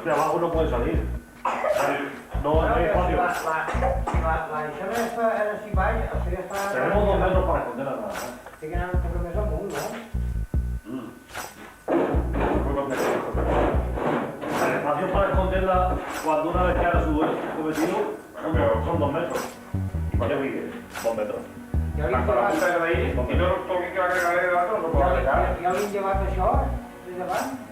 de abajo no puede salir. No hay espacio. Això no és per si baix, això ja està... Tenemos 2 metros para esconder la nada. Sí que anava un més amunt, no? El espacio para esconderla cuando una vez que haga su cometido son 2 metros. ¿Y para qué vive? 2 metros. Hasta la punta de ahí, y no toqui que la regadera de datos, no puedo arreglar. Ja li han llevat això des davant?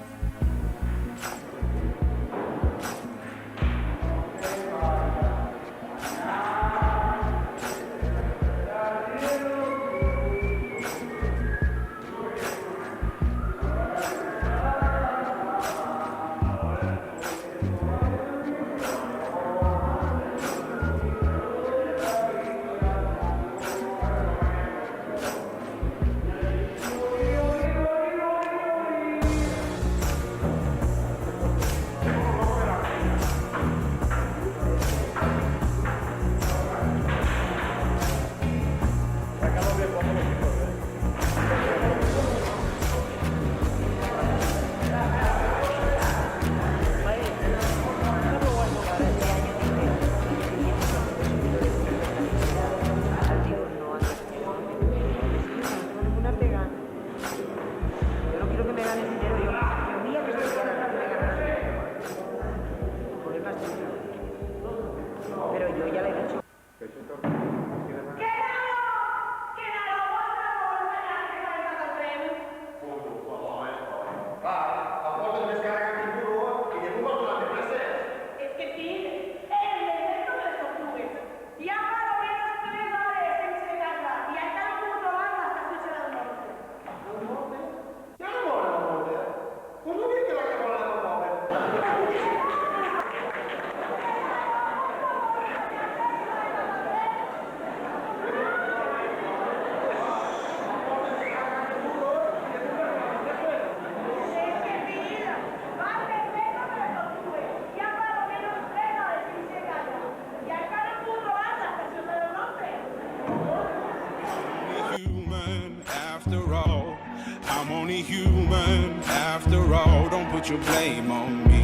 I'm only human after all. Don't put your blame on me.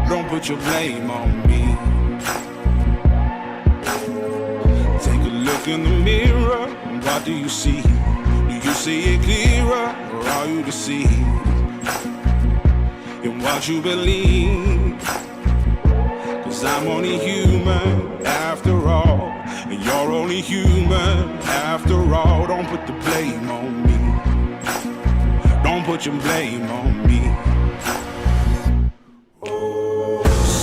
Don't put your blame on me. Take a look in the mirror. What do you see? Do you see it clearer, or are you deceived in what you believe? 'Cause I'm only human after all, and you're only human after all. Don't put the blame on me. Don't put your blame on me.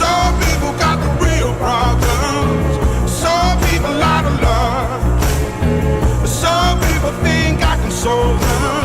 Some people got the real problems. Some people out of love. Some people think I can solve them.